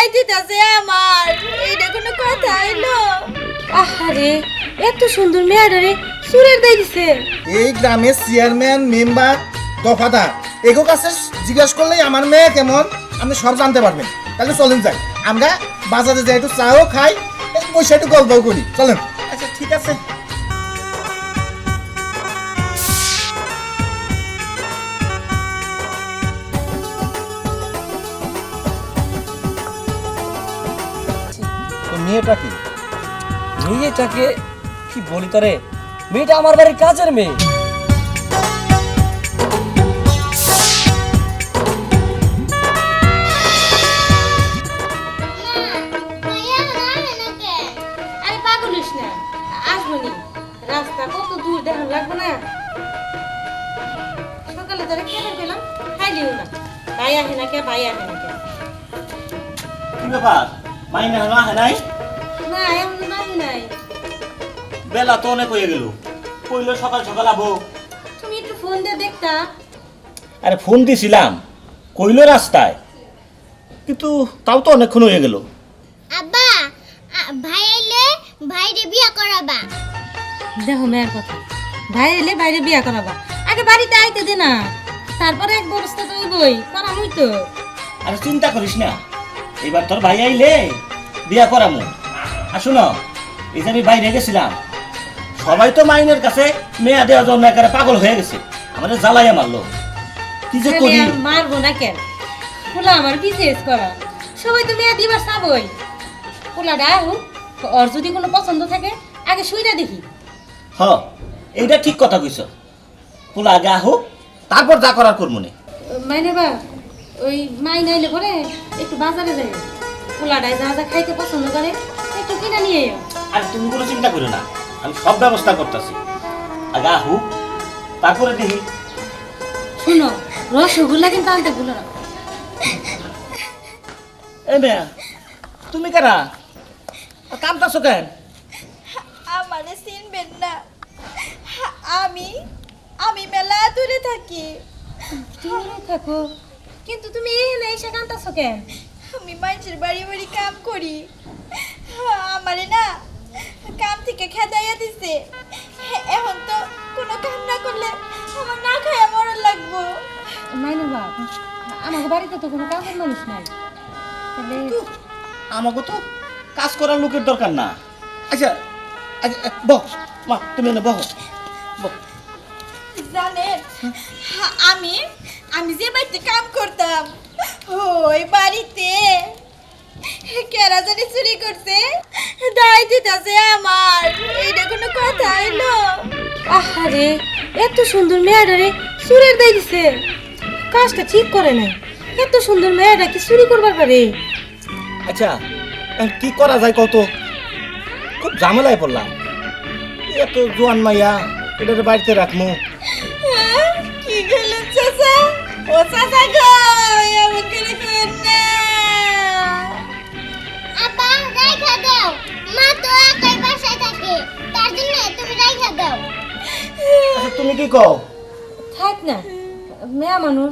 দায় দিতেছে আমার, এটা কোনো কথা হইলো? আহারে, এত সুন্দর মেয়েটারে সুরের দায় দিছে। এই গ্রামের চেয়ারম্যান মেম্বার দফাদার এগো কাছে জিজ্ঞাসা করলেই আমার মেয়ে কেমন আপনি সব জানতে পারবেন। তাহলে চলেন যাই, আমরা বাজারে যাই, একটু চাও খাই, পয়সা একটু গল্প করি, চলেন। আচ্ছা ঠিক আছে। মেয়েটা কি? মেয়েটাকে কি বলি তোরে, মেয়েটা আমার বাড়ির কাজের মেয়ে। আরে পাগল হইস না, আসবো নি। রাস্তা কত দূর দেখান লাগবো না। সকালে ধরে খেতে পেলাম, খাইলিও না। ভাই আহে না কে, ভাই আহে না কে? কি ব্যাপার, মাইনা না হয় নাই? না এমন নাই নাই। বেলা তো অনেক হয়ে গেল, কইলো সকাল সকাল আবো। তুমি একটু ফোন দিয়ে দেখতা। আরে ফোন দিছিলাম, কইলো রাস্তায়, কিন্তু তাও তো অনেকক্ষণ হয়ে গেল। আব্বা ভাই এলে ভাইরে বিয়া করাবা। দেখো মেয়ের কথা, ভাই এলে বাইরে বিয়া করাবা, আগে বাড়িতে আইতে দে না, তারপরে এক ব্যবস্থা তো হইবই, করামই তো। আরে চিন্তা করিস না, এবার তোর ভাই আইলে বিয়া করামু। আর শুনো, এই যে আমি বাইরে গেছিলাম, সবাই তো মাইনের কাছে মেয়া দেওয়ার জন্য একেবারে পাগল হয়ে গেছে, আমাদের জ্বালাইয়া মারলো। কি যে করি। আর মারবো না কেন, পোলা আমার বিজনেস করা, সবাই তো মেয়ে দিবার চাবই। পোলাটা হোক, ওর যদি কোনো পছন্দ থাকে আগে শুইরা দেখি। হ, এইটা ঠিক কথা কইছ, পোলা আগে আহুক, তারপর যা করার করবো নে। মাইনে বা ওই মাই নাইলে পরে একটু বাজারে যাই, পোলাটায় যা যা খাইতে পছন্দ করে একটু কিনা নিয়ে এও। আর তুমি কোনো চিন্তা করো না, আমি সব ব্যবস্থা করতেছি, আগে আহুক, তারপরে দেখি। শুনো, রসগোল্লা কিন্তু আনতে ভুলো না। এ মেয়া, তুমি কেনা কামতাছো কেন? আমারে চিনবেন না, আমি আমি মেলা দূরে থাকি। দূরে থাকো, কিন্তু তুমি এখানে এসে কান্তাছো কেন? আমি মানুষের বাড়ি বাড়ি কাম করি, আমারে না কাম থেকে খেদাইয়া দিছে। এখন তো কোনো কাম না করলে আমার না খাইয়া মরণ লাগবো। মাইনু বাপ, আমার বাড়িতে তো কোনো কাজের মানুষ নাই, তাহলে আমাকে তো কাজ করার লোকের দরকার না। আচ্ছা আচ্ছা, বহ মা, তুমি এনে বহ, বহ। জানেন, আমি আমি যে বাড়িতে কাম করতাম ওই বাড়িতে কেরা জানি চুরি করছে, দায় দিতেছে আমার, এটা কোনো কথা হইলো? আহারে, এত সুন্দর মেয়েটারে চুরের দায় দিছে, কাজটা ঠিক করে নাই। এত সুন্দর মেয়েটা কি চুরি করবার পারে? আচ্ছা এখন কি করা যায় কত? খুব ঝামেলায় পড়লাম, এত জোয়ান মাইয়া, এটা বাড়িতে রাখবো। কি গেলেন চাচা? ও চাচা গো, এমন করে করেন না। আব্বা রাইখা দাও, মা তো একাই বাসায় থাকে, তার জন্য তুমি রাইখা দাও। আচ্ছা তুমি কি কও? থাক না, মেয়া মানুষ,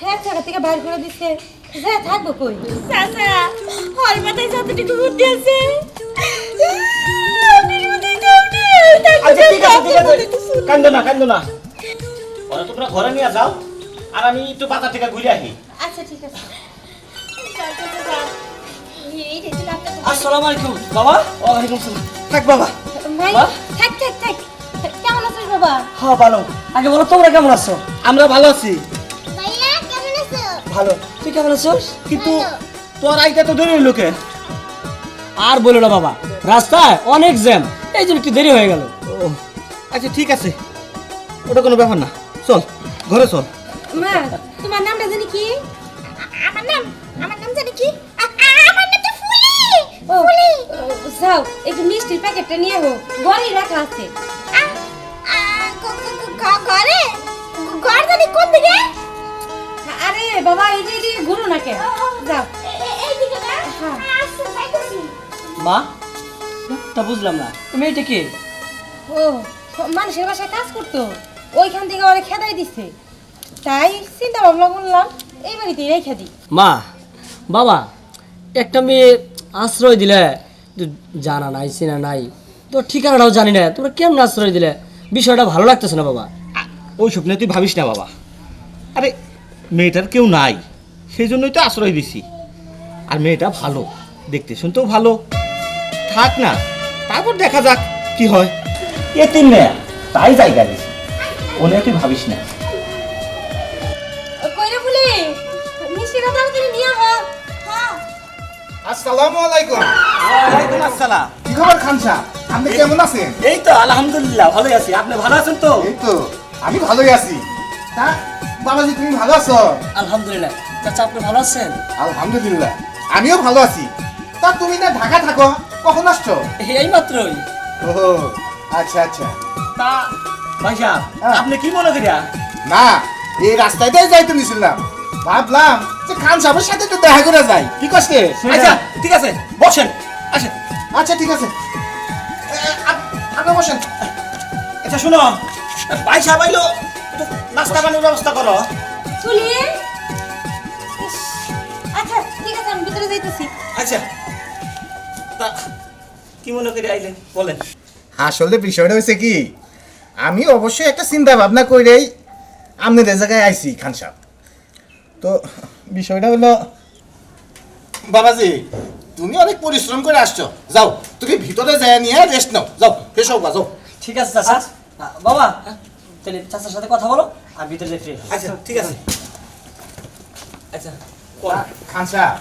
হ্যাঁ জায়গা থেকে বাইর করে দিচ্ছে, যা থাকবো কই? চাচা, হল মাথায় যতটুকু বুদ্ধি আছে, আচ্ছা ঠিক আছে ঠিক আছে, কান্দো না কান্দো না, ওরা তোমরা ঘরে নিয়ে যাও, আর আমি একটু বাজার থেকে ঘুরে আসি। আচ্ছা ঠিক আছে। আসসালামু আলাইকুম বাবা। ওয়ালাইকুম আসসালাম। থাক বাবা। মাই, মা? থাক থাক থাক, কেমন আছিস বাবা? হ্যাঁ ভালো। আগে বলো তোমরা কেমন আছো? আমরা ভালো আছি। ভাইয়া কেমন আছো? ভালো। তুই কেমন আছিস? কিন্তু তোর আইতে তো দেরি হইলো কে? আর বলো না বাবা, রাস্তায় অনেক জ্যাম, এই জন্য একটু দেরি হয়ে গেল। ও আচ্ছা ঠিক আছে, ওটা কোনো ব্যাপার না, চল ঘরে চল। মা, তোমার নামটা জানি কি? আমার নাম জানি কি? আমার নাম তো ফুলি। ও, যাও একটু মিষ্টির প্যাকেটটা নিয়ে হোক, ঘরেই রাখা আছে। ঘরে ঘর জানি কোন দিকে? আরে বাবা, এই যে ঘুরো না কেন, যাও। এই দিকে না? হ্যাঁ। আচ্ছা যাইতাছি। মা, তা বুঝলাম না, তুমি এটা কি? ও, মানুষের বাসায় কাজ করতো, ওইখান থেকে ওরা খেদাই দিচ্ছে, তাই চিন্তা ভাবনা করলাম এই বাড়িতেই রেখে দিই। মা, বাবা, একটা মেয়ে আশ্রয় দিলে, তো জানা নাই চেনা নাই, তোর ঠিকানাটাও জানি না, তোমরা কেমন আশ্রয় দিলে? বিষয়টা ভালো লাগতেছে না বাবা। ওই স্বপ্নে তুই ভাবিস না বাবা। আরে মেয়েটার কেউ নাই, সেই জন্যই তো আশ্রয় দিছি। আর মেয়েটা ভালো, দেখতে শুনতেও ভালো, থাক না, তারপর দেখা যাক কি হয়। এতিম মেয়ে, তাই জায়গা দিছি, ওনে তুই ভাবিস না। কইরে বলি মিষ্টিটা তাড়াতাড়ি নিয়ে আহ। হ্যাঁ আসসালামু আলাইকুম। ওয়ালাইকুম আসসালাম। কি খবর খান সাহেব, আপনি কেমন আছেন? এই তো আলহামদুলিল্লাহ ভালোই আছি, আপনি ভালো আছেন তো? এই তো আমি ভালোই আছি। তা বাবাজি তুমি ভালো আছো? আলহামদুলিল্লাহ। চাচা আপনি ভালো আছেন? আলহামদুলিল্লাহ আমিও ভালো আছি। তা তুমি না ঢাকা থাকো, কখন আসছো? এই মাত্রই। ও আচ্ছা আচ্ছা। তা ভাই সাহেব, হ্যাঁ। আপনি কি মনে করিয়া? না এই রাস্তায় দিয়ে যাইতে নিছিলাম, ভাবলাম যে খান সাহেবের সাথে একটু দেখা করে যাই। কি কষ্টে? আচ্ছা ঠিক আছে, বসেন, আসেন। আচ্ছা ঠিক আছে, আপনি বসেন। আচ্ছা শুনো, ভাই সাহেব আইলো, একটু নাস্তা পানির ব্যবস্থা করো। চলি আচ্ছা ঠিক আছে আমি ভিতরে যাইতেছি। আচ্ছা তা কি মনে করে আইলেন বলেন। আসলে বিষয়টা হয়েছে কি, আমি অবশ্যই একটা চিন্তা ভাবনা করেই আপনাদের জায়গায় আইছি খান সাহেব। তো বিষয়টা হলো বাবাজি, তুমি অনেক পরিশ্রম করে আসছো, যাও তুমি ভিতরে যায় নিয়ে রেস্ট নাও, যাও ফ্রেশ হও, যাও। ঠিক আছে চাচা। বাবা তাহলে চাচার সাথে কথা বলো, আমি ভিতরে যাই ফ্রেশ। আচ্ছা ঠিক আছে। আচ্ছা খান সাহেব,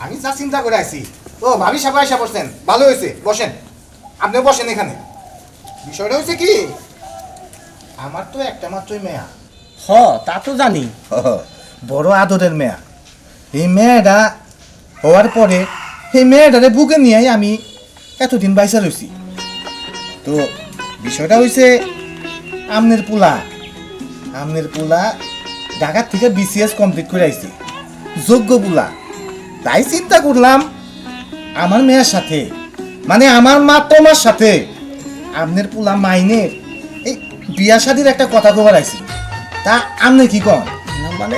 আমি যা চিন্তা করে আছি, ও ভাবি সাহেব আইসা বসছেন, ভালো হয়েছে, বসেন, আপনিও বসেন এখানে। বিষয়টা হয়েছে কি, আমার তো একটা মাত্রই মেয়া, হ তা তো জানি। বড় আদরের মেয়া। এই মেয়েটা হওয়ার পরে এই মেয়েটারে বুকে নিয়েই আমি এতদিন বাইসা রয়েছি। তো বিষয়টা হয়েছে আমনের পোলা ঢাকার থেকে বিসিএস কমপ্লিট করে আইছি, যোগ্য পোলা। তাই চিন্তা করলাম আমার মেয়ের সাথে, মানে আমার মা তোমার সাথে আমনের পোলা মাইনের এই বিয়া শাদির একটা কথা খবর আইছি। তা আমনে কি কন? না মানে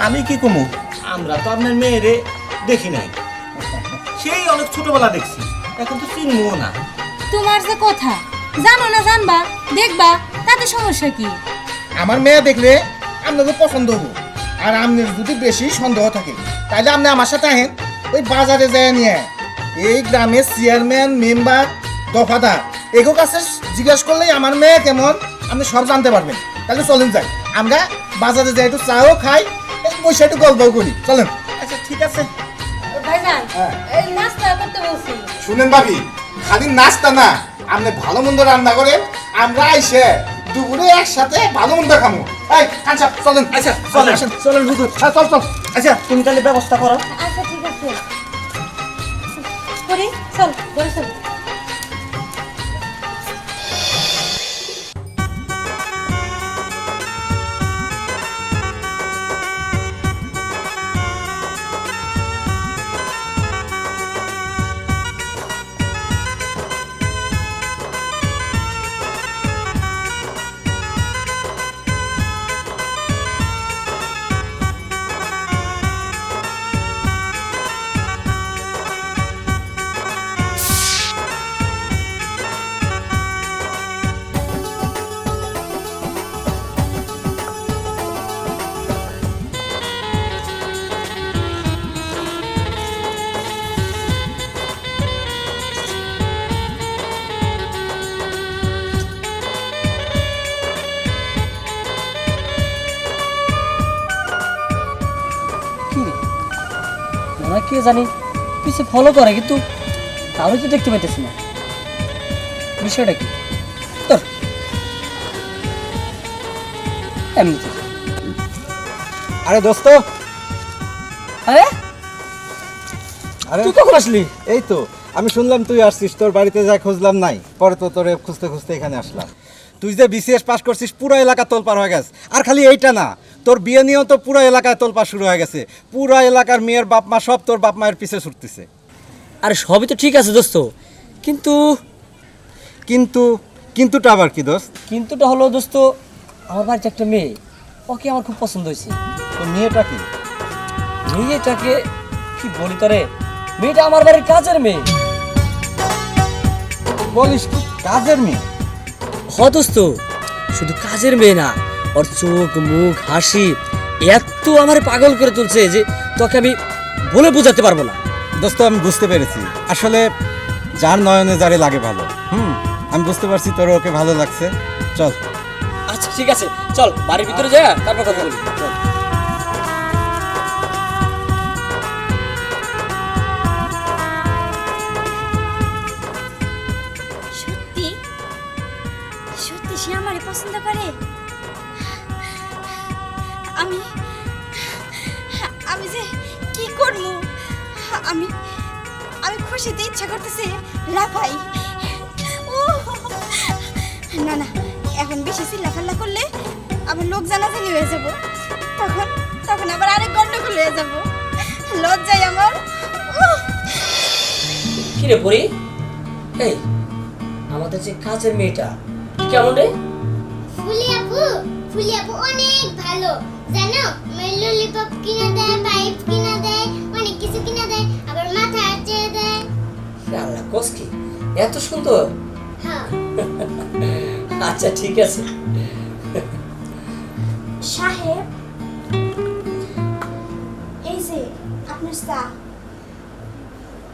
আমি কি কমু, আমরা তো আপনার মেয়েরে দেখি নাই, সেই অনেক ছোটবেলা দেখছি, এখন তো চিনবো না। তোমার যে কথা জানো না জানবা দেখবা তাতে সমস্যা কি? আমার মেয়ে দেখলে আপনাকে পছন্দ হবো, আর আপনার যদি বেশি সন্দেহ থাকে তাহলে আপনি আমার সাথে আহেন, ওই বাজারে যায় নিয়ে এই গ্রামের চেয়ারম্যান মেম্বার দফাদার এগো কাছে জিজ্ঞাসা করলেই আমার মেয়ে কেমন আপনি সব জানতে পারবেন। তাহলে চলেন যাই, আমরা বাজারে যাই, একটু চাও খাই, বসে একটু গল্পও করি, চলেন। আচ্ছা ঠিক আছে। ভাইজান হ্যাঁ। এই নাস্তা করতে বলছি। শুনেন ভাবি, খালি নাস্তা না, আপনি ভালো মন্দ রান্না করেন, আমরা আইসে দুপুরে একসাথে ভালো মন্দ খামো। এই খান সাহেব চলেন। আচ্ছা চলেন আসেন। চলেন হুজুর। হ্যাঁ, চল চল। আচ্ছা তুমি তাহলে ব্যবস্থা করো। আচ্ছা ঠিক আছে করি, চল ঘরে চল। মনে হয় কে জানি পিছে ফলো করে, কিন্তু তাহলে তো দেখতে পাইতেছি না বিষয়টা কি। তোর এমনি আরে দোস্ত, আরে আরে তুই কখন আসলি? এই তো আমি শুনলাম তুই আসছিস, তোর বাড়িতে যা খুঁজলাম নাই, পরে তো তোরে খুঁজতে খুঁজতে এখানে আসলাম। তুই যে বিসিএস পাস করছিস পুরো এলাকা তোলপাড় হয়ে গেছে, আর খালি এইটা না, তোর বিয়ে নিয়েও তো পুরো এলাকায় তোলপাড় শুরু হয়ে গেছে। পুরো এলাকার মেয়ের বাপ মা সব তোর বাপ মায়ের পিছে ছুটতেছে। আরে সবই তো ঠিক আছে দোস্ত, কিন্তু কিন্তু কিন্তুটা আবার কি দোস্ত? কিন্তুটা হলো দোস্ত, আমার বাড়িতে একটা মেয়ে, ওকে আমার খুব পছন্দ হয়েছে। তোর মেয়েটা কি? মেয়েটাকে কি বলি তোরে, মেয়েটা আমার বাড়ির কাজের মেয়ে। বলিস কি কাজের মেয়ে? হতস্ত, শুধু কাজের মেয়ে না, ওর চোখ মুখ হাসি এত আমার পাগল করে তুলছে যে তোকে আমি বলে বোঝাতে পারবো না। দোস্ত আমি বুঝতে পেরেছি, আসলে যার নয়নে যারে লাগে ভালো। আমি বুঝতে পারছি তোর ওকে ভালো লাগছে। চল। আচ্ছা ঠিক আছে, চল বাড়ির ভিতরে যা, তারপর কথা বলি। চল। সত্যি সত্যি সে আমারে পছন্দ করে। আমি আমি যে কি করবো, আমি আমি খুশিতে ইচ্ছা করতেছে লাফাই। ও না না, এখন বেশি চিল্লাফাল্লা করলে আবার লোক জানাজানি হয়ে যাব, তখন তখন আবার আরেক গন্ডগোল হয়ে যাব। লজ্জায় আমার। কি রে পরি, এই আমাদের যে কাজের মেয়েটা কেমন রে? ফুলি আপু অনেক ভালো জানো, ললিপপ কিনে দেয়, পাইপ কিনে দেয়, অনেক কিছু কিনে দেয়, আবার মাথা আঁচড়ে দেয়। আল্লাহ কোস কি এত সুন্দর। হ্যাঁ আচ্ছা ঠিক আছে। সাহেব, এই যে আপনার চা।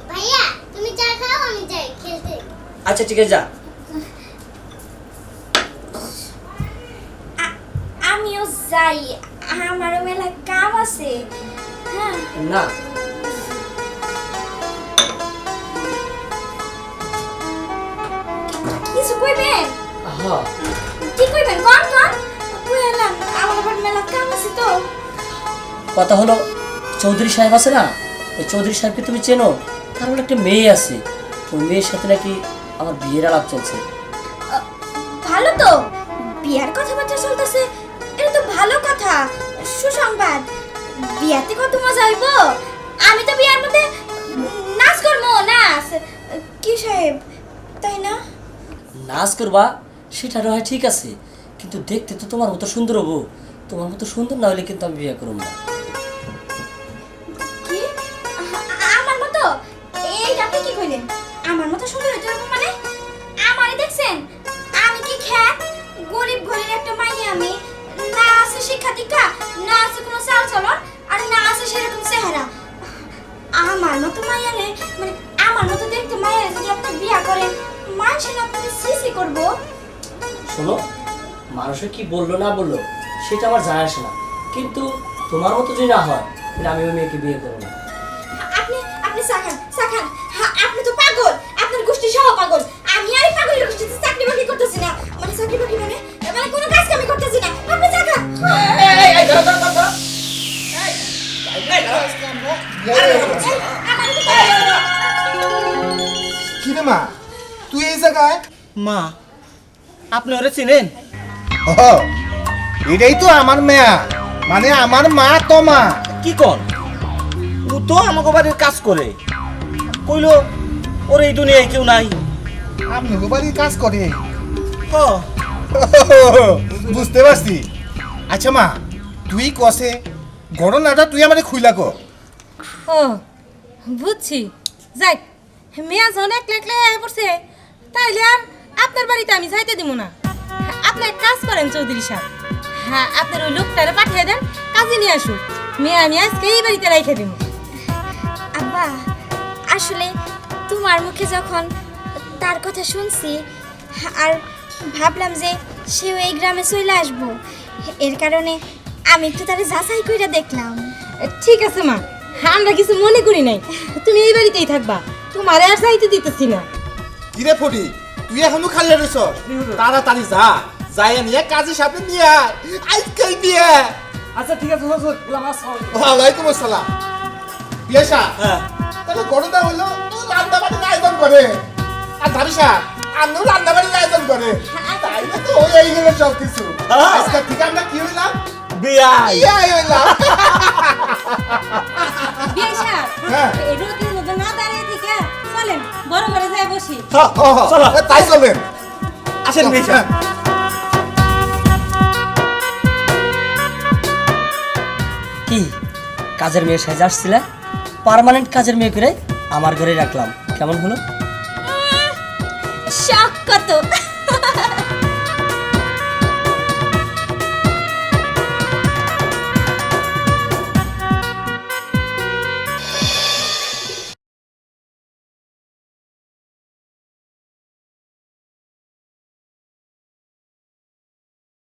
ভাইয়া তুমি চা খাও, আমি যাই খেলতে। আচ্ছা ঠিক আছে, যা। আমিও যাই, আমারও মেলা কাম আছে। হ্যাঁ না কিছু কইবেন? হ্যাঁ, কি কইবেন? কোন কোন কইলাম, আমার আবার মেলা কাম আছে তো। কথা হলো চৌধুরী সাহেব আছে না, ওই চৌধুরী সাহেবকে তুমি চেনো? তার বলে একটা মেয়ে আছে, ওই মেয়ের সাথে নাকি আমার বিয়ের আলাপ চলছে। ভালো তো, বিয়ার কথাবার্তা চলতেছে, এটা তো ভালো কথা, সুসংবাদ। বিয়াতে কত মজা হইব। আমি তো বিয়ার মধ্যে নাচ করবো, নাচ। কি সাহেব, তাই না? নাচ করবা সেটা নয় ঠিক আছে, কিন্তু দেখতে তো তোমার মতো সুন্দর হবো। তোমার মতো সুন্দর না হলে কিন্তু আমি বিয়ে করব না। কি আমার মতো? এইটা আপনি কি কইলেন? আমার মতো সুন্দর হইতে হবে মানে? আমারই দেখছেন, আমি কি খ্যাত গরিব ঘরের একটা মাইয়া। আমি না আছে শিক্ষা দীক্ষা, না আছে কোনো চাল চলন, আর না আছে সেরকম চেহারা। আমার মতো মাইয়া নে, মানে আমার মতো দেখতে মাইয়া যদি আপনি বিয়া করেন, মানুষের আপনাকে সিসি করবো। শোনো, মানুষে কি বললো না বললো সেটা আমার যায় আসে না, কিন্তু তোমার মতো যদি না হয় তাহলে আমি ওই মেয়েকে বিয়ে করবো না। আপনি আপনি চাখান চাখান। আপনি তো পাগল, আপনার গোষ্ঠী সহ পাগল। আমি আর এই পাগলের গোষ্ঠীতে চাকরি বাকরি করতেছি না, মানে চাকরি বাকরি মানে মানে কোনো কাজ কামি করতেছি না। আপনি চাখান। কি রে মা, তুই এই জায়গায়? মা আপনি ওরে চিনেন? ও, এটাই তো আমার মেয়া, মানে আমার মা তো মা। কি কর, ও তো আমাকে বাড়ির কাজ করে। কইলো ওর এই দুনিয়ায় কেউ নাই। আপনি বাড়ির কাজ করে? হ বুঝতে পারছি। আচ্ছা মা, তুই কসে ঘটনাটা তুই আমারে খুইলা কর। ও বুঝছি। যাই, মেয়া যখন একলা একলা হয়ে পড়ছে, তাইলে আর আপনার বাড়িতে আমি যাইতে দিব না। আপনি এক কাজ করেন চৌধুরী সাহেব, হ্যাঁ আপনার ওই লোকটারে পাঠিয়ে দেন, কাজে নিয়ে আসুন। মেয়ে আমি আজকে এই বাড়িতে রেখে দিব। আব্বা, আসলে তোমার মুখে যখন তার কথা শুনছি আর ভাবলাম যে সেও এই গ্রামে চলে আসবো, এর কারণে আমি একটু তারে যাচাই করে দেখলাম। ঠিক আছে মা, আমরা কিছু মনে করি নাই, তুমি এই বাড়িতেই থাকবা, তোমারে আর যাইতে দিতেছি না। কিরে ফটি, তুই এখনো খালি রইছ? তাড়াতাড়ি যা, যাই নিয়ে কাজের সাথে নিয়ে আয়, আজকেই বিয়ে। আচ্ছা ঠিক আছে হুজুর, গেলাম। আসসালামু আলাইকুম। ওয়ালাইকুম আসসালাম। বিয়েশা, হ্যাঁ তাহলে ঘটনা হলো তুই রান্না বাড়ির আয়োজন করে, আর ধারিসা আমিও রান্না বাড়ির আয়োজন করে, তাই না? তো ওই গেল সব কিছু। হ্যাঁ। আজকে ঠিক আমরা কি হইলাম? বিয়াই। বিয়ে হইলাম। বিয়েশা, হ্যাঁ। এই রোদের মধ্যে না দাঁড়িয়ে থেকে চলেন বড় ঘরে যাই বসি। চলো। তাই চলেন। আসেন বিয়াই। কি কাজের মেয়ে সাজে আসছিলে, পার্মানেন্ট কাজের মেয়ে করে আমার ঘরে রাখলাম। কেমন হলো? শখ কত